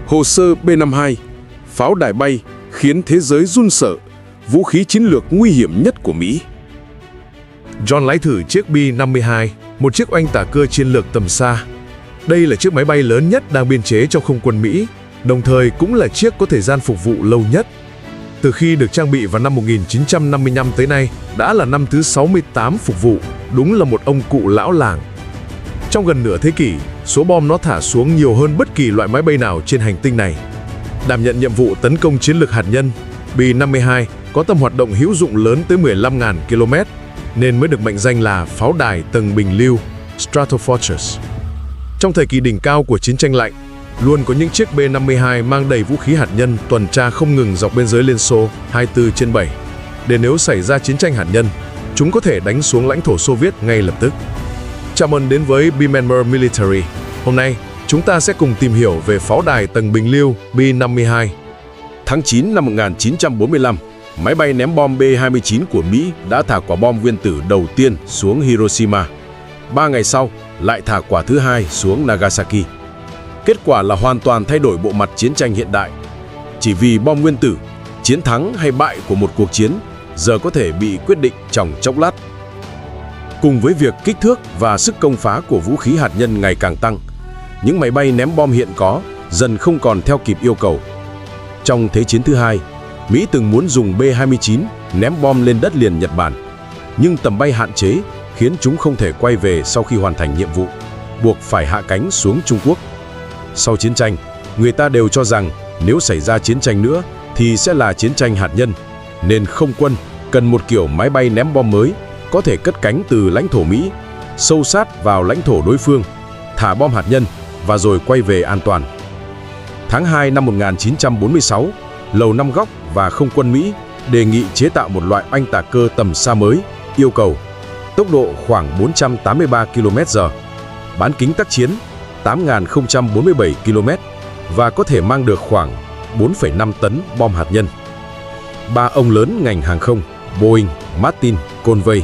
Hồ sơ B-52, pháo đài bay khiến thế giới run sợ, vũ khí chiến lược nguy hiểm nhất của Mỹ. John lái thử chiếc B-52, một chiếc oanh tạc cơ chiến lược tầm xa. Đây là chiếc máy bay lớn nhất đang biên chế trong không quân Mỹ, đồng thời cũng là chiếc có thời gian phục vụ lâu nhất. Từ khi được trang bị vào năm 1955 tới nay, đã là năm thứ 68 phục vụ, đúng là một ông cụ lão làng. Trong gần nửa thế kỷ, số bom nó thả xuống nhiều hơn bất kỳ loại máy bay nào trên hành tinh này. Đảm nhận nhiệm vụ tấn công chiến lược hạt nhân, B-52 có tầm hoạt động hữu dụng lớn tới 15.000 km, nên mới được mệnh danh là pháo đài tầng bình lưu, Stratofortress. Trong thời kỳ đỉnh cao của chiến tranh lạnh, luôn có những chiếc B-52 mang đầy vũ khí hạt nhân tuần tra không ngừng dọc biên giới Liên Xô 24/7, để nếu xảy ra chiến tranh hạt nhân, chúng có thể đánh xuống lãnh thổ Xô Viết ngay lập tức. Chào mừng đến với Bemember Military. Hôm nay, chúng ta sẽ cùng tìm hiểu về pháo đài tầng bình lưu B-52. Tháng 9 năm 1945, máy bay ném bom B-29 của Mỹ đã thả quả bom nguyên tử đầu tiên xuống Hiroshima. 3 ngày sau, lại thả quả thứ hai xuống Nagasaki. Kết quả là hoàn toàn thay đổi bộ mặt chiến tranh hiện đại. Chỉ vì bom nguyên tử, chiến thắng hay bại của một cuộc chiến giờ có thể bị quyết định trong chốc lát. Cùng với việc kích thước và sức công phá của vũ khí hạt nhân ngày càng tăng, những máy bay ném bom hiện có dần không còn theo kịp yêu cầu. Trong Thế chiến thứ hai, Mỹ từng muốn dùng B-29 ném bom lên đất liền Nhật Bản, nhưng tầm bay hạn chế khiến chúng không thể quay về sau khi hoàn thành nhiệm vụ, buộc phải hạ cánh xuống Trung Quốc. Sau chiến tranh, người ta đều cho rằng nếu xảy ra chiến tranh nữa thì sẽ là chiến tranh hạt nhân, nên không quân cần một kiểu máy bay ném bom mới có thể cất cánh từ lãnh thổ Mỹ, sâu sát vào lãnh thổ đối phương, thả bom hạt nhân và rồi quay về an toàn. Tháng 2 năm 1946, Lầu Năm Góc và Không quân Mỹ đề nghị chế tạo một loại oanh tạc cơ tầm xa mới, yêu cầu tốc độ khoảng 483 km/h, bán kính tác chiến 8.047 km và có thể mang được khoảng 4,5 tấn bom hạt nhân. Ba ông lớn ngành hàng không, Boeing, Martin, Conway,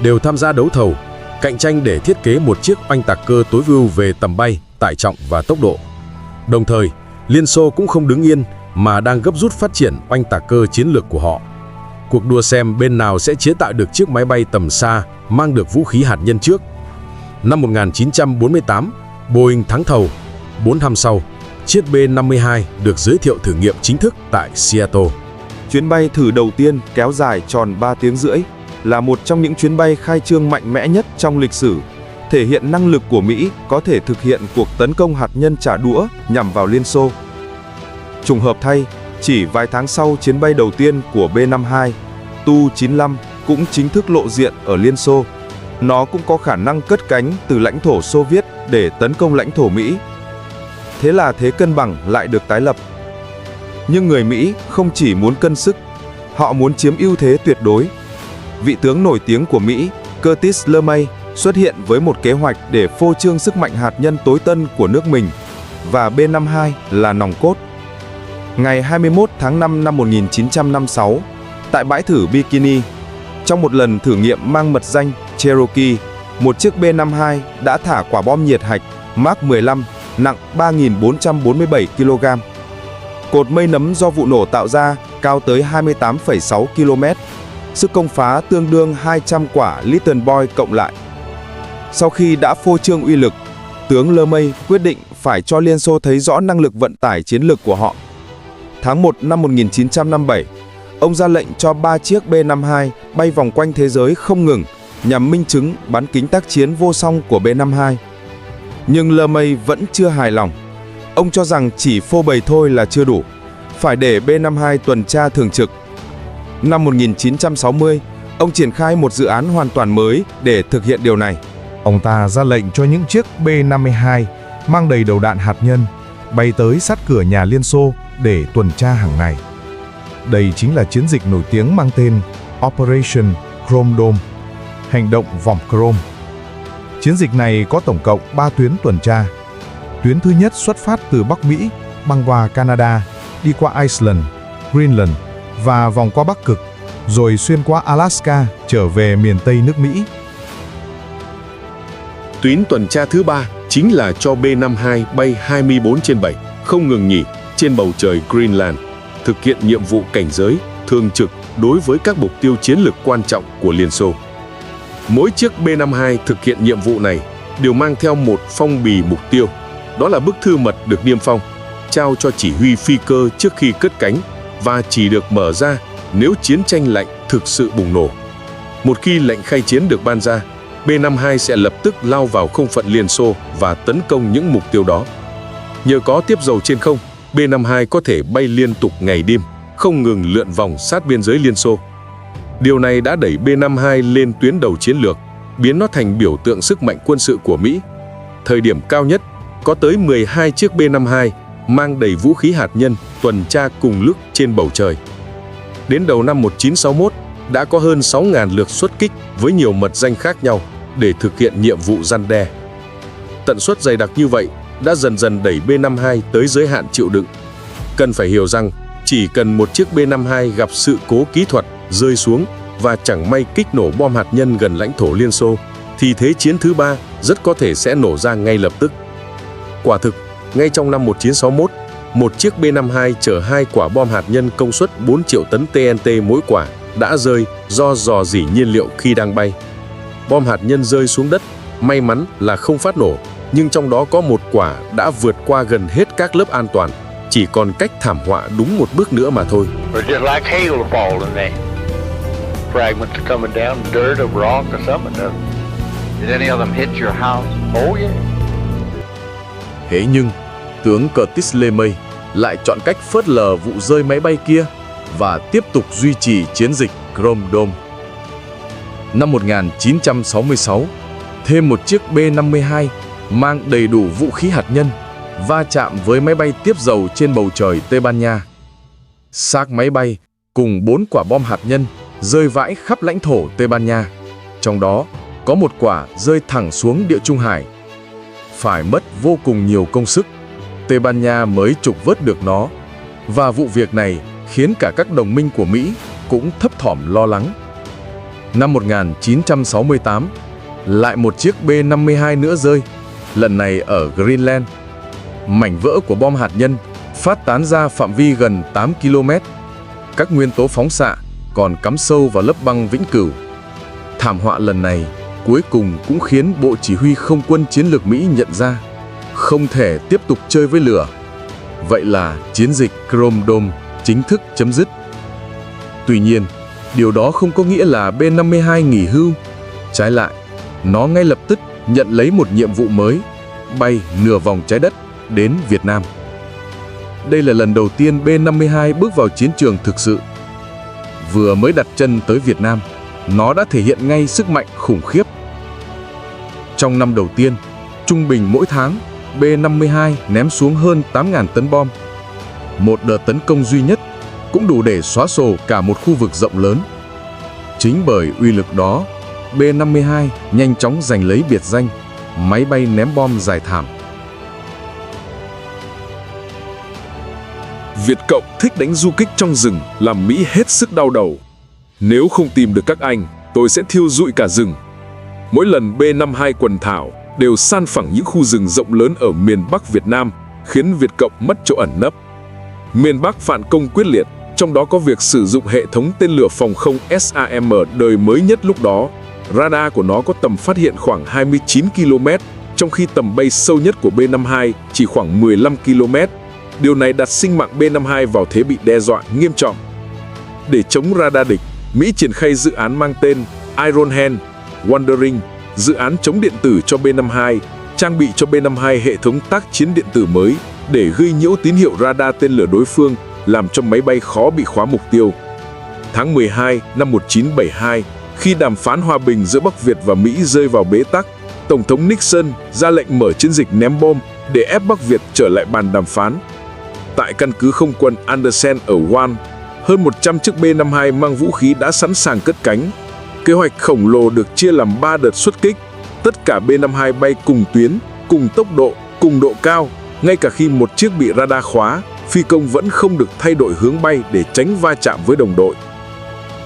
đều tham gia đấu thầu, cạnh tranh để thiết kế một chiếc oanh tạc cơ tối ưu về tầm bay, tải trọng và tốc độ. Đồng thời, Liên Xô cũng không đứng yên mà đang gấp rút phát triển oanh tạc cơ chiến lược của họ. Cuộc đua xem bên nào sẽ chế tạo được chiếc máy bay tầm xa mang được vũ khí hạt nhân trước. Năm 1948, Boeing thắng thầu. 4 năm sau, chiếc B-52 được giới thiệu thử nghiệm chính thức tại Seattle. Chuyến bay thử đầu tiên kéo dài tròn 3 tiếng rưỡi, là một trong những chuyến bay khai trương mạnh mẽ nhất trong lịch sử, thể hiện năng lực của Mỹ có thể thực hiện cuộc tấn công hạt nhân trả đũa nhằm vào Liên Xô. Trùng hợp thay, chỉ vài tháng sau chuyến bay đầu tiên của B-52, Tu-95 cũng chính thức lộ diện ở Liên Xô. Nó cũng có khả năng cất cánh từ lãnh thổ Xô Viết để tấn công lãnh thổ Mỹ. Thế là thế cân bằng lại được tái lập. Nhưng người Mỹ không chỉ muốn cân sức, họ muốn chiếm ưu thế tuyệt đối. Vị tướng nổi tiếng của Mỹ, Curtis LeMay, xuất hiện với một kế hoạch để phô trương sức mạnh hạt nhân tối tân của nước mình, và B-52 là nòng cốt. Ngày 21 tháng 5 năm 1956, tại bãi thử Bikini, trong một lần thử nghiệm mang mật danh Cherokee, một chiếc B-52 đã thả quả bom nhiệt hạch Mark 15 nặng 3.447 kg. Cột mây nấm do vụ nổ tạo ra cao tới 28,6 km, sức công phá tương đương 200 quả Little Boy cộng lại. Sau khi đã phô trương uy lực, tướng LeMay quyết định phải cho Liên Xô thấy rõ năng lực vận tải chiến lược của họ. Tháng 1 năm 1957, ông ra lệnh cho 3 chiếc B-52 bay vòng quanh thế giới không ngừng nhằm minh chứng bán kính tác chiến vô song của B-52. Nhưng LeMay vẫn chưa hài lòng. Ông cho rằng chỉ phô bày thôi là chưa đủ, phải để B-52 tuần tra thường trực. Năm 1960, ông triển khai một dự án hoàn toàn mới để thực hiện điều này. Ông ta ra lệnh cho những chiếc B-52 mang đầy đầu đạn hạt nhân bay tới sát cửa nhà Liên Xô để tuần tra hàng ngày. Đây chính là chiến dịch nổi tiếng mang tên Operation Chrome Dome, hành động vòng Chrome. Chiến dịch này có tổng cộng 3 tuyến tuần tra. Tuyến thứ nhất xuất phát từ Bắc Mỹ, băng qua Canada, đi qua Iceland, Greenland và vòng qua Bắc Cực, rồi xuyên qua Alaska trở về miền Tây nước Mỹ. Tuyến tuần tra thứ 3 chính là cho B-52 bay 24/7, không ngừng nghỉ, trên bầu trời Greenland, thực hiện nhiệm vụ cảnh giới, thường trực đối với các mục tiêu chiến lược quan trọng của Liên Xô. Mỗi chiếc B-52 thực hiện nhiệm vụ này đều mang theo một phong bì mục tiêu, đó là bức thư mật được niêm phong, trao cho chỉ huy phi cơ trước khi cất cánh và chỉ được mở ra nếu chiến tranh lạnh thực sự bùng nổ. Một khi lệnh khai chiến được ban ra, B-52 sẽ lập tức lao vào không phận Liên Xô và tấn công những mục tiêu đó. Nhờ có tiếp dầu trên không, B-52 có thể bay liên tục ngày đêm, không ngừng lượn vòng sát biên giới Liên Xô. Điều này đã đẩy B-52 lên tuyến đầu chiến lược, biến nó thành biểu tượng sức mạnh quân sự của Mỹ. Thời điểm cao nhất, có tới 12 chiếc B-52 mang đầy vũ khí hạt nhân tuần tra cùng lúc trên bầu trời. Đến đầu năm 1961, đã có hơn 6.000 lượt xuất kích với nhiều mật danh khác nhau để thực hiện nhiệm vụ răn đe. Tần suất dày đặc như vậy đã dần dần đẩy B-52 tới giới hạn chịu đựng. Cần phải hiểu rằng, chỉ cần một chiếc B-52 gặp sự cố kỹ thuật, rơi xuống và chẳng may kích nổ bom hạt nhân gần lãnh thổ Liên Xô, thì thế chiến thứ ba rất có thể sẽ nổ ra ngay lập tức. Quả thực, ngay trong năm 1961, một chiếc B-52 chở 2 quả bom hạt nhân công suất 4 triệu tấn TNT mỗi quả đã rơi do rò rỉ nhiên liệu khi đang bay. Bom hạt nhân rơi xuống đất, may mắn là không phát nổ, nhưng trong đó có một quả đã vượt qua gần hết các lớp an toàn, chỉ còn cách thảm họa đúng một bước nữa mà thôi. Just like hail falling there. Fragments coming down, dirt or rock or something. Did any of them hit your house? Oh yeah. Thế nhưng, tướng Curtis LeMay lại chọn cách phớt lờ vụ rơi máy bay kia và tiếp tục duy trì chiến dịch Chrome Dome. Năm 1966, thêm một chiếc B-52 mang đầy đủ vũ khí hạt nhân va chạm với máy bay tiếp dầu trên bầu trời Tây Ban Nha. Xác máy bay cùng 4 quả bom hạt nhân rơi vãi khắp lãnh thổ Tây Ban Nha, trong đó có một quả rơi thẳng xuống Địa Trung Hải. Phải mất vô cùng nhiều công sức, Tây Ban Nha mới trục vớt được nó, và vụ việc này khiến cả các đồng minh của Mỹ cũng thấp thỏm lo lắng. Năm 1968, lại một chiếc B-52 nữa rơi, lần này ở Greenland. Mảnh vỡ của bom hạt nhân phát tán ra phạm vi gần 8 km. Các nguyên tố phóng xạ còn cắm sâu vào lớp băng vĩnh cửu. Thảm họa lần này cuối cùng cũng khiến Bộ Chỉ huy Không quân Chiến lược Mỹ nhận ra không thể tiếp tục chơi với lửa. Vậy là chiến dịch Chrome Dome chính thức chấm dứt. Tuy nhiên, điều đó không có nghĩa là B-52 nghỉ hưu. Trái lại, nó ngay lập tức nhận lấy một nhiệm vụ mới, bay nửa vòng trái đất đến Việt Nam. Đây là lần đầu tiên B-52 bước vào chiến trường thực sự. Vừa mới đặt chân tới Việt Nam, nó đã thể hiện ngay sức mạnh khủng khiếp. Trong năm đầu tiên, trung bình mỗi tháng, B-52 ném xuống hơn 8.000 tấn bom. Một đợt tấn công duy nhất cũng đủ để xóa sổ cả một khu vực rộng lớn. Chính bởi uy lực đó, B-52 nhanh chóng giành lấy biệt danh máy bay ném bom dài thảm. Việt Cộng thích đánh du kích trong rừng làm Mỹ hết sức đau đầu. Nếu không tìm được các anh, tôi sẽ thiêu rụi cả rừng. Mỗi lần B-52 quần thảo đều san phẳng những khu rừng rộng lớn ở miền Bắc Việt Nam, khiến Việt Cộng mất chỗ ẩn nấp. Miền Bắc phản công quyết liệt, trong đó có việc sử dụng hệ thống tên lửa phòng không SAM đời mới nhất lúc đó. Radar của nó có tầm phát hiện khoảng 29 km, trong khi tầm bay sâu nhất của B-52 chỉ khoảng 15 km. Điều này đặt sinh mạng B-52 vào thế bị đe dọa nghiêm trọng. Để chống radar địch, Mỹ triển khai dự án mang tên Iron Hand, Wandering, dự án chống điện tử cho B-52, trang bị cho B-52 hệ thống tác chiến điện tử mới để gây nhiễu tín hiệu radar tên lửa đối phương, làm cho máy bay khó bị khóa mục tiêu. Tháng 12 năm 1972, khi đàm phán hòa bình giữa Bắc Việt và Mỹ rơi vào bế tắc, Tổng thống Nixon ra lệnh mở chiến dịch ném bom để ép Bắc Việt trở lại bàn đàm phán. Tại căn cứ không quân Andersen ở Guam, hơn 100 chiếc B-52 mang vũ khí đã sẵn sàng cất cánh. Kế hoạch khổng lồ được chia làm 3 đợt xuất kích. Tất cả B-52 bay cùng tuyến, cùng tốc độ, cùng độ cao. Ngay cả khi một chiếc bị radar khóa, phi công vẫn không được thay đổi hướng bay để tránh va chạm với đồng đội.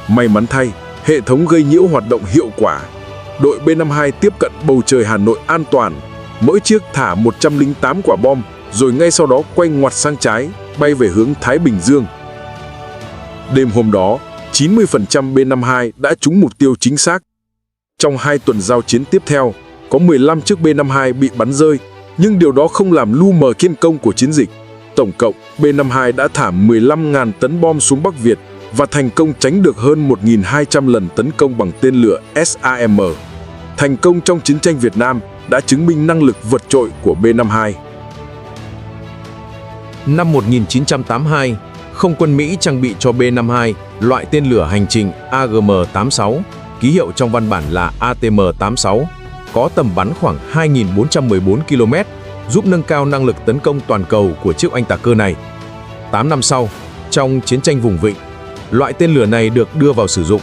May mắn thay, hệ thống gây nhiễu hoạt động hiệu quả. Đội B-52 tiếp cận bầu trời Hà Nội an toàn. Mỗi chiếc thả 108 quả bom, rồi ngay sau đó quay ngoặt sang trái, bay về hướng Thái Bình Dương. Đêm hôm đó, 90% B-52 đã trúng mục tiêu chính xác. Trong 2 tuần giao chiến tiếp theo, có 15 chiếc B-52 bị bắn rơi, nhưng điều đó không làm lu mờ kiên công của chiến dịch. Tổng cộng, B-52 đã thả 15.000 tấn bom xuống Bắc Việt và thành công tránh được hơn 1.200 lần tấn công bằng tên lửa SAM. Thành công trong chiến tranh Việt Nam đã chứng minh năng lực vượt trội của B-52. Năm 1982, không quân Mỹ trang bị cho B-52 loại tên lửa hành trình AGM-86, ký hiệu trong văn bản là ATM-86, có tầm bắn khoảng 2.414 km, giúp nâng cao năng lực tấn công toàn cầu của chiếc oanh tạc cơ này. 8 năm sau, trong chiến tranh vùng vịnh, loại tên lửa này được đưa vào sử dụng.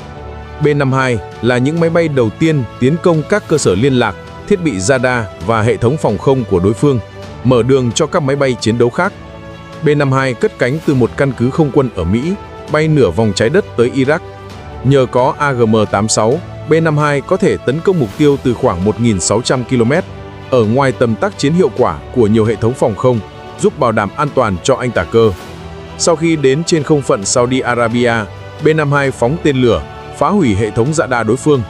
B-52 là những máy bay đầu tiên tiến công các cơ sở liên lạc, thiết bị radar và hệ thống phòng không của đối phương, mở đường cho các máy bay chiến đấu khác. B-52 cất cánh từ một căn cứ không quân ở Mỹ, bay nửa vòng trái đất tới Iraq. Nhờ có AGM-86, B-52 có thể tấn công mục tiêu từ khoảng 1.600 km, ở ngoài tầm tác chiến hiệu quả của nhiều hệ thống phòng không, giúp bảo đảm an toàn cho oanh tạc cơ. Sau khi đến trên không phận Saudi Arabia, B-52 phóng tên lửa, phá hủy hệ thống radar đối phương.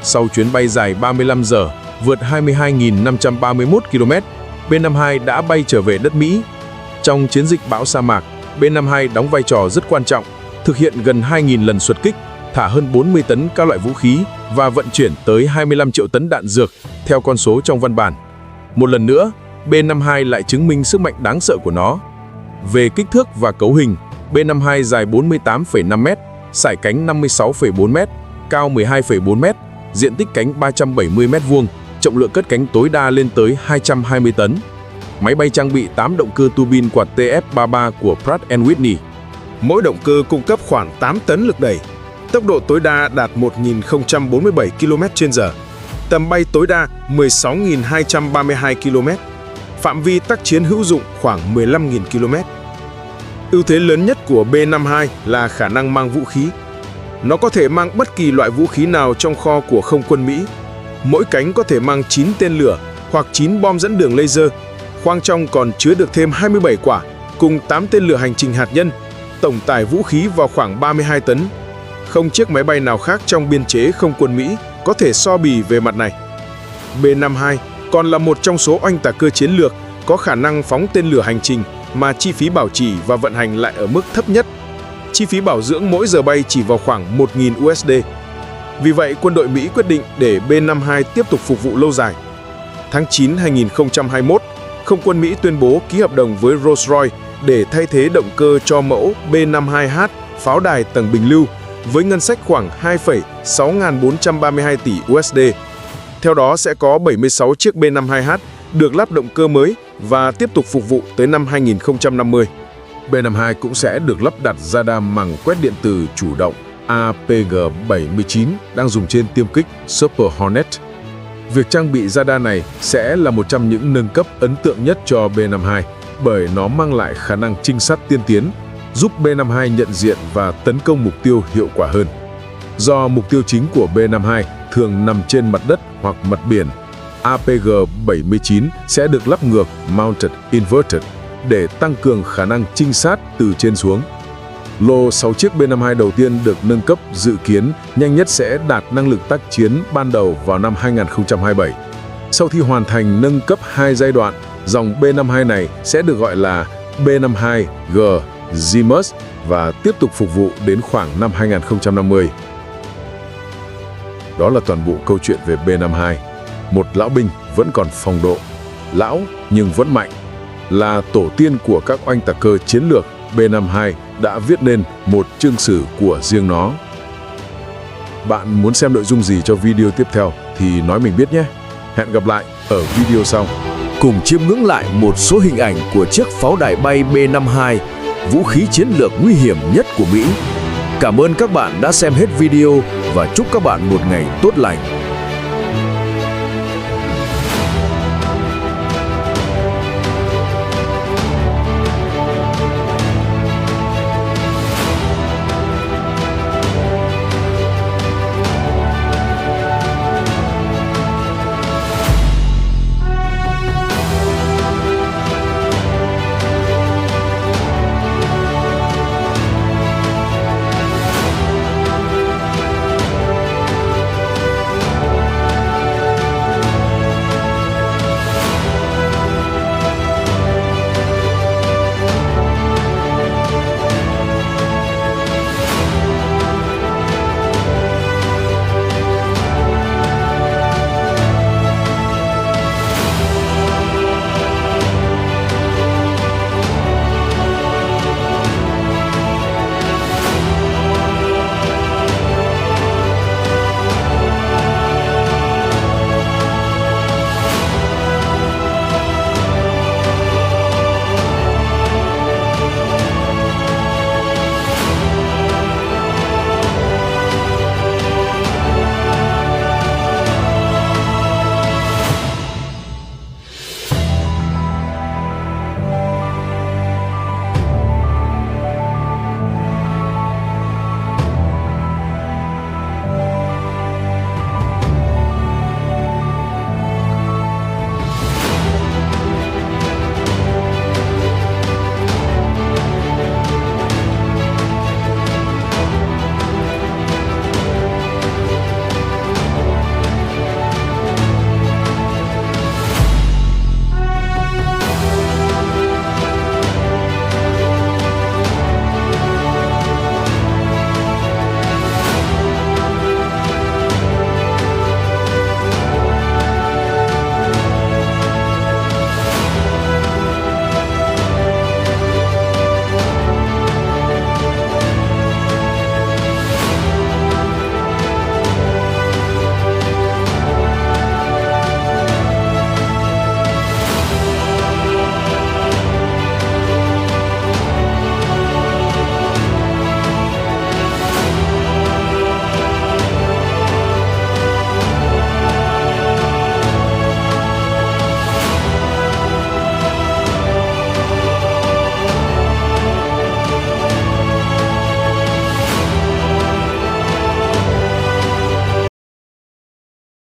Sau chuyến bay dài 35 giờ, vượt 22.531 km, B-52 đã bay trở về đất Mỹ. Trong chiến dịch bão sa mạc, B-52 đóng vai trò rất quan trọng, thực hiện gần 2.000 lần xuất kích, thả hơn 40 tấn các loại vũ khí và vận chuyển tới 25 triệu tấn đạn dược, theo con số trong văn bản. Một lần nữa, B-52 lại chứng minh sức mạnh đáng sợ của nó. Về kích thước và cấu hình, B-52 dài 48,5 m, sải cánh 56,4 m, cao 12,4 m, diện tích cánh 370 m², trọng lượng cất cánh tối đa lên tới 220 tấn. Máy bay trang bị 8 động cơ tua bin quạt TF-33 của Pratt & Whitney. Mỗi động cơ cung cấp khoảng 8 tấn lực đẩy. Tốc độ tối đa đạt 1.047 km/h. Tầm bay tối đa 16.232 km. Phạm vi tác chiến hữu dụng khoảng 15.000 km. Ưu thế lớn nhất của B-52 là khả năng mang vũ khí. Nó có thể mang bất kỳ loại vũ khí nào trong kho của không quân Mỹ. Mỗi cánh có thể mang 9 tên lửa hoặc 9 bom dẫn đường laser. Khoang trong còn chứa được thêm 27 quả, cùng 8 tên lửa hành trình hạt nhân. Tổng tải vũ khí vào khoảng 32 tấn. Không chiếc máy bay nào khác trong biên chế không quân Mỹ có thể so bì về mặt này. B-52 còn là một trong số oanh tạc cơ chiến lược có khả năng phóng tên lửa hành trình mà chi phí bảo trì và vận hành lại ở mức thấp nhất. Chi phí bảo dưỡng mỗi giờ bay chỉ vào khoảng 1.000 USD. Vì vậy, quân đội Mỹ quyết định để B-52 tiếp tục phục vụ lâu dài. Tháng 9 2021, không quân Mỹ tuyên bố ký hợp đồng với Rolls-Royce để thay thế động cơ cho mẫu B-52H pháo đài tầng bình lưu với ngân sách khoảng 2,6432 tỷ USD. Theo đó sẽ có 76 chiếc B-52H được lắp động cơ mới và tiếp tục phục vụ tới năm 2050. B-52 cũng sẽ được lắp đặt radar màng quét điện tử chủ động APG-79 đang dùng trên tiêm kích Super Hornet. Việc trang bị radar này sẽ là một trong những nâng cấp ấn tượng nhất cho B-52 bởi nó mang lại khả năng trinh sát tiên tiến, giúp B-52 nhận diện và tấn công mục tiêu hiệu quả hơn. Do mục tiêu chính của B-52 thường nằm trên mặt đất hoặc mặt biển, APG-79 sẽ được lắp ngược Mounted Inverted để tăng cường khả năng trinh sát từ trên xuống. Lô 6 chiếc B-52 đầu tiên được nâng cấp dự kiến nhanh nhất sẽ đạt năng lực tác chiến ban đầu vào năm 2027. Sau khi hoàn thành nâng cấp 2 giai đoạn, dòng B-52 này sẽ được gọi là B-52G Zimus và tiếp tục phục vụ đến khoảng năm 2050. Đó là toàn bộ câu chuyện về B-52. Một lão binh vẫn còn phong độ, lão nhưng vẫn mạnh. Là tổ tiên của các oanh tạc cơ chiến lược, B-52 đã viết nên một chương sử của riêng nó. Bạn muốn xem nội dung gì cho video tiếp theo thì nói mình biết nhé. Hẹn gặp lại ở video sau. Cùng chiêm ngưỡng lại một số hình ảnh của chiếc pháo đài bay B-52, vũ khí chiến lược nguy hiểm nhất của Mỹ. Cảm ơn các bạn đã xem hết video và chúc các bạn một ngày tốt lành.